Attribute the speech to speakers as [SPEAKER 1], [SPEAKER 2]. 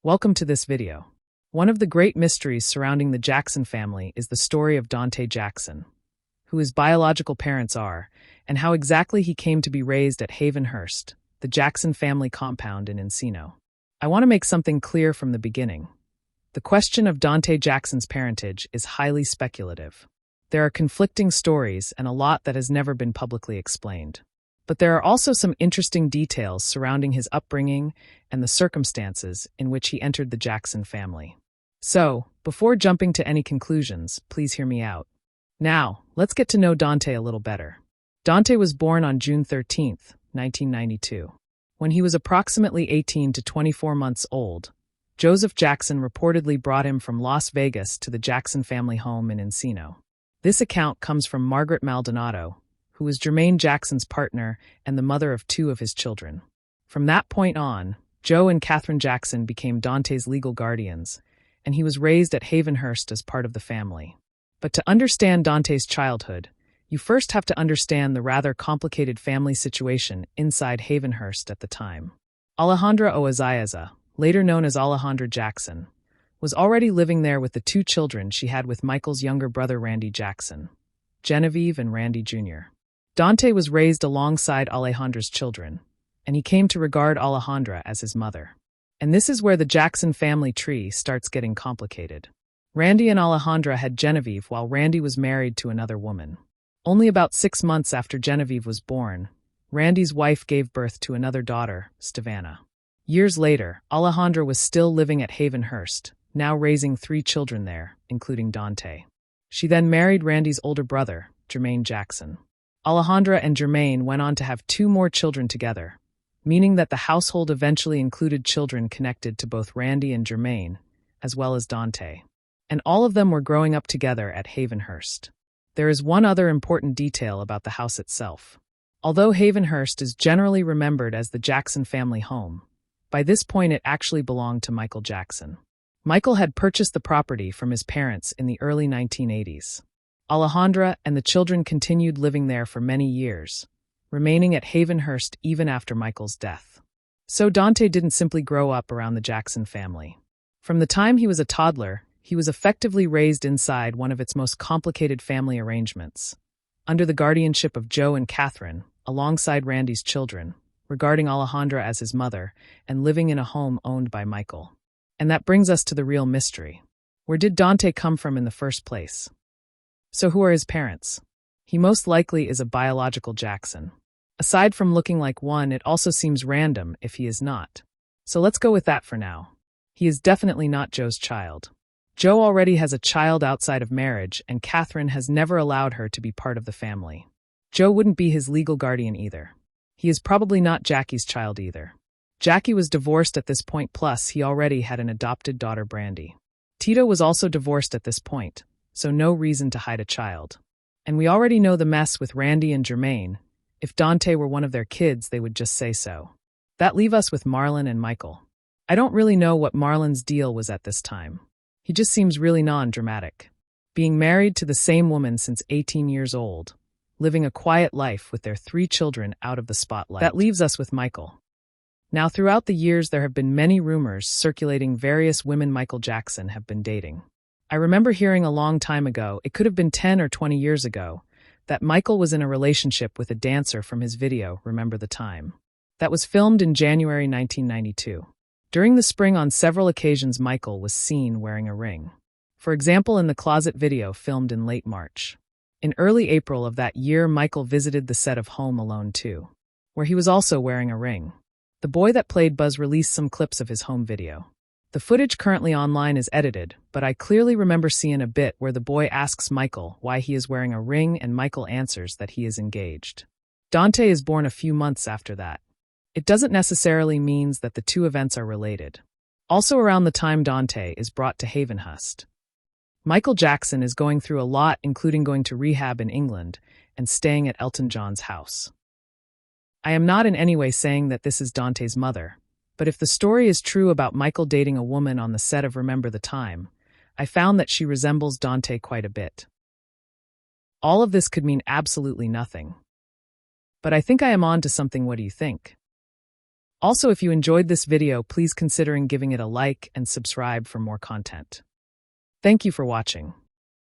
[SPEAKER 1] Welcome to this video. One of the great mysteries surrounding the Jackson family is the story of Donte Jackson, who his biological parents are, and how exactly he came to be raised at Havenhurst, the Jackson family compound in Encino. I want to make something clear from the beginning. The question of Donte Jackson's parentage is highly speculative. There are conflicting stories and a lot that has never been publicly explained. But there are also some interesting details surrounding his upbringing and the circumstances in which he entered the Jackson family. So, before jumping to any conclusions, please hear me out. Now, let's get to know Donte a little better. Donte was born on June 13, 1992. When he was approximately 18 to 24 months old, Joseph Jackson reportedly brought him from Las Vegas to the Jackson family home in Encino. This account comes from Margaret Maldonado, who was Jermaine Jackson's partner and the mother of two of his children. From that point on, Joe and Catherine Jackson became Donte's legal guardians, and he was raised at Havenhurst as part of the family. But to understand Donte's childhood, you first have to understand the rather complicated family situation inside Havenhurst at the time. Alejandra Oaziaza, later known as Alejandra Jackson, was already living there with the two children she had with Michael's younger brother Randy Jackson, Genevieve and Randy Jr. Donte was raised alongside Alejandra's children, and he came to regard Alejandra as his mother. And this is where the Jackson family tree starts getting complicated. Randy and Alejandra had Genevieve while Randy was married to another woman. Only about 6 months after Genevieve was born, Randy's wife gave birth to another daughter, Stevana. Years later, Alejandra was still living at Havenhurst, now raising 3 children there, including Donte. She then married Randy's older brother, Jermaine Jackson. Alejandra and Jermaine went on to have 2 more children together, meaning that the household eventually included children connected to both Randy and Jermaine, as well as Donte. And all of them were growing up together at Havenhurst. There is one other important detail about the house itself. Although Havenhurst is generally remembered as the Jackson family home, by this point it actually belonged to Michael Jackson. Michael had purchased the property from his parents in the early 1980s. Alejandra and the children continued living there for many years, remaining at Havenhurst even after Michael's death. So Donte didn't simply grow up around the Jackson family. From the time he was a toddler, he was effectively raised inside one of its most complicated family arrangements, under the guardianship of Joe and Catherine, alongside Randy's children, regarding Alejandra as his mother, and living in a home owned by Michael. And that brings us to the real mystery. Where did Donte come from in the first place? So who are his parents? He most likely is a biological Jackson. Aside from looking like one, it also seems random if he is not. So let's go with that for now. He is definitely not Joe's child. Joe already has a child outside of marriage, and Catherine has never allowed her to be part of the family. Joe wouldn't be his legal guardian either. He is probably not Jackie's child either. Jackie was divorced at this point, plus he already had an adopted daughter, Brandy. Tito was also divorced at this point, so no reason to hide a child. And we already know the mess with Randy and Jermaine. If Donte were one of their kids, they would just say so. That leaves us with Marlon and Michael. I don't really know what Marlon's deal was at this time. He just seems really non-dramatic. Being married to the same woman since 18 years old, living a quiet life with their 3 children out of the spotlight. That leaves us with Michael. Now, throughout the years, there have been many rumors circulating various women Michael Jackson have been dating. I remember hearing a long time ago, it could have been 10 or 20 years ago, that Michael was in a relationship with a dancer from his video, Remember the Time. That was filmed in January 1992. During the spring, on several occasions, Michael was seen wearing a ring. For example, in the closet video filmed in late March. In early April of that year, Michael visited the set of Home Alone 2, where he was also wearing a ring. The boy that played Buzz released some clips of his home video. The footage currently online is edited, but I clearly remember seeing a bit where the boy asks Michael why he is wearing a ring, and Michael answers that he is engaged. Donte is born a few months after that. It doesn't necessarily mean that the two events are related. Also around the time Donte is brought to Havenhurst, Michael Jackson is going through a lot, including going to rehab in England and staying at Elton John's house. I am not in any way saying that this is Donte's mother, but if the story is true about Michael dating a woman on the set of Remember the Time, I found that she resembles Donte quite a bit. All of this could mean absolutely nothing. But I think I am on to something. What do you think? Also, if you enjoyed this video, please consider giving it a like and subscribe for more content. Thank you for watching.